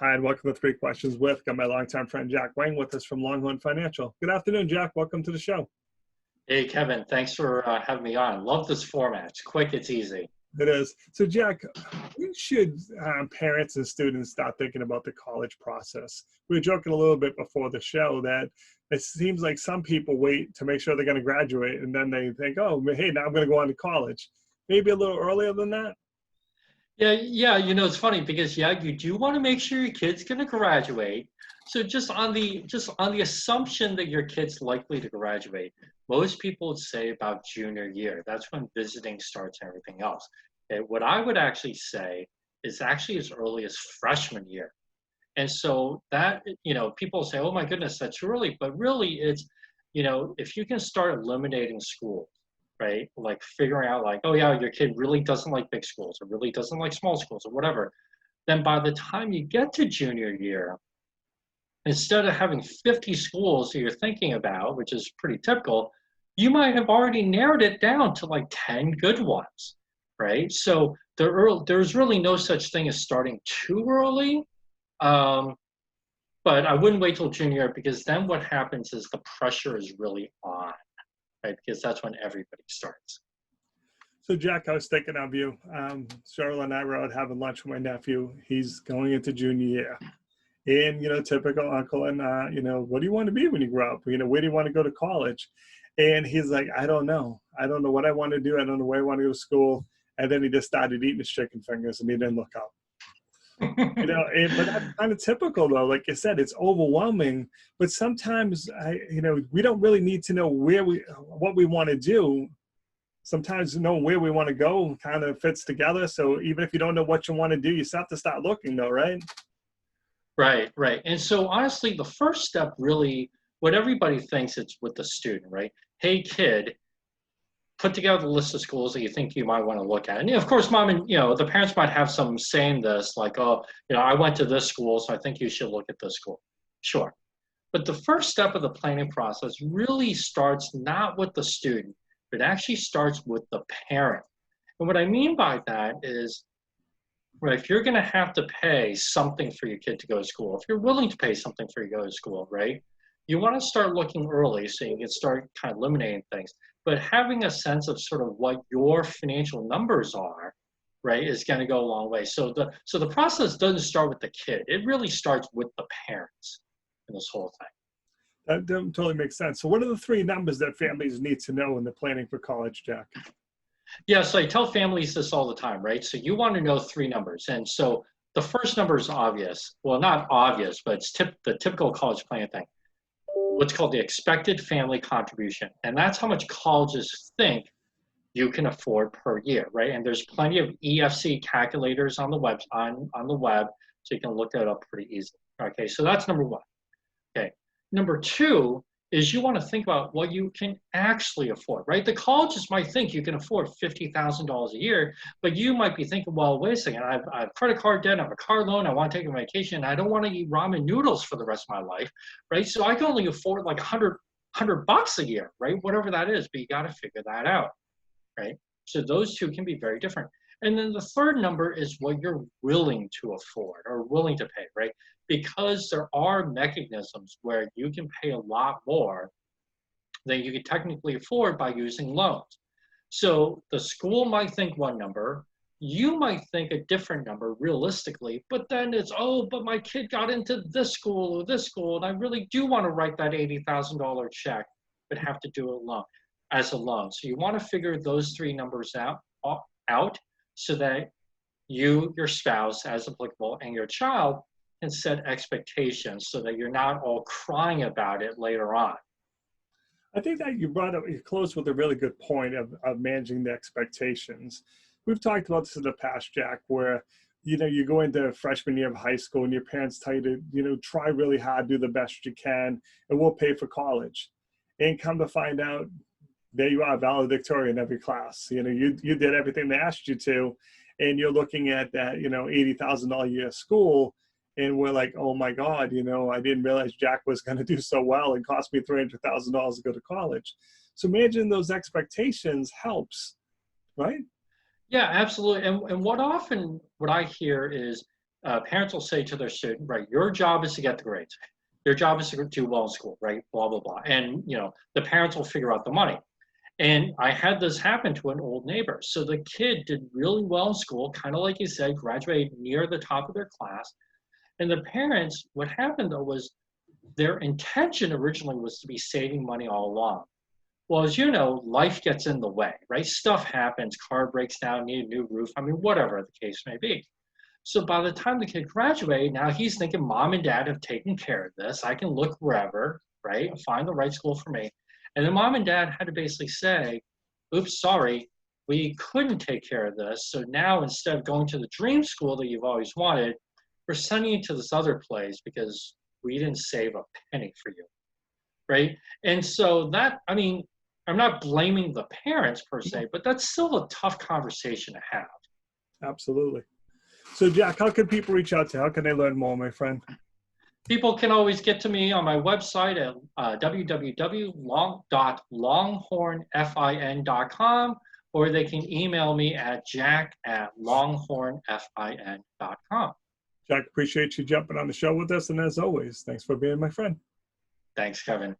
Hi, and welcome to Three Questions with. Got my longtime friend Jack Wang with us from Longhorn Financial. Good afternoon, Jack. Welcome to the show. Hey, Kevin, thanks for having me on. Love this format. It's quick, it's easy. It is. So, Jack, when should parents and students start thinking about the college process? We were joking a little bit before the show that it seems like some people wait to make sure they're going to graduate, and then they think, oh, hey, now I'm going to go on to college. Maybe a little earlier than that? Yeah, it's funny because you do want to make sure your kid's going to graduate. So just on the assumption that your kid's likely to graduate, most people would say about junior year. That's when visiting starts and everything else. Okay, what I would actually say is actually as early as freshman year. And so that, people say, oh my goodness, that's early. But really it's, if you can start eliminating schools, right? Like figuring out like, oh yeah, your kid really doesn't like big schools or really doesn't like small schools or whatever. Then by the time you get to junior year, instead of having 50 schools that you're thinking about, which is pretty typical, you might have already narrowed it down to like 10 good ones, right? So there's really no such thing as starting too early. But I wouldn't wait till junior year because then what happens is the pressure is really on, right? Because that's when everybody starts. So, Jack, I was thinking of you. Cheryl and I were out having lunch with my nephew. He's going into junior year. And, typical uncle and, what do you want to be when you grow up? Where do you want to go to college? And he's like, I don't know. I don't know what I want to do. I don't know where I want to go to school. And then he just started eating his chicken fingers and he didn't look up. But that's kind of typical though. Like I said, it's overwhelming, but sometimes we don't really need to know what we want to do. Sometimes knowing where we want to go kind of fits together. So even if you don't know what you want to do, you still have to start looking though, right? Right. And so honestly, the first step really, what everybody thinks it's with the student, right? Hey kid, put together the list of schools that you think you might want to look at. And of course, mom and, the parents might have some saying this like, oh, I went to this school, so I think you should look at this school. Sure. But the first step of the planning process really starts not with the student, but actually starts with the parent. And what I mean by that is, right, if you're going to have to pay something for your kid to go to school, if you're willing to pay something for you to go to school, right, you want to start looking early so you can start kind of eliminating things. But having a sense of sort of what your financial numbers are, right, is going to go a long way. So the process doesn't start with the kid. It really starts with the parents in this whole thing. That totally makes sense. So what are the three numbers that families need to know when they're planning for college, Jack? Yeah, so I tell families this all the time, right? So you want to know three numbers. And so the first number is obvious. Well, not obvious, but it's the typical college planning thing. What's called the expected family contribution. And that's how much colleges think you can afford per year, right? And there's plenty of EFC calculators on the web, so you can look that up pretty easily. Okay, so that's number one. Okay, number two is you want to think about what you can actually afford, right? The colleges might think you can afford $50,000 a year, but you might be thinking, well, wait a second, I have credit card debt, I have a car loan, I want to take a vacation, I don't want to eat ramen noodles for the rest of my life, right? So I can only afford like $100 a year, right? Whatever that is, but you got to figure that out, right? So those two can be very different. And then the third number is what you're willing to afford or willing to pay, right? Because there are mechanisms where you can pay a lot more than you can technically afford by using loans. So the school might think one number, you might think a different number realistically, but then it's, oh, but my kid got into this school or this school, and I really do want to write that $80,000 check, but have to do it as a loan. So you want to figure those three numbers out so that you, your spouse, as applicable, and your child can set expectations so that you're not all crying about it later on. I think that you closed with a really good point of managing the expectations. We've talked about this in the past, Jack, where, you go into freshman year of high school and your parents tell you to, try really hard, do the best you can, and we'll pay for college. And come to find out, there you are, valedictorian every class. You did everything they asked you to, and you're looking at that, $80,000 a year school, and we're like, oh my God, I didn't realize Jack was going to do so well and cost me $300,000 to go to college. So managing those expectations helps, right? Yeah, absolutely. And what I hear is parents will say to their student, right, your job is to get the grades. Your job is to do well in school, right? Blah, blah, blah. And, the parents will figure out the money. And I had this happen to an old neighbor. So the kid did really well in school, kind of like you said, graduated near the top of their class. And the parents, what happened though was their intention originally was to be saving money all along. Well, as you know, life gets in the way, right? Stuff happens, car breaks down, need a new roof, whatever the case may be. So by the time the kid graduated, now he's thinking mom and dad have taken care of this. I can look wherever, right? Find the right school for me. And then mom and dad had to basically say, oops, sorry, we couldn't take care of this. So now instead of going to the dream school that you've always wanted, we're sending you to this other place because we didn't save a penny for you, right? And so that, I'm not blaming the parents per se, but that's still a tough conversation to have. Absolutely. So Jack, how can people reach out to you? How can they learn more, my friend? People can always get to me on my website at www.longhornfin.com, or they can email me at jack@longhornfin.com. Jack, appreciate you jumping on the show with us. And as always, thanks for being my friend. Thanks, Kevin.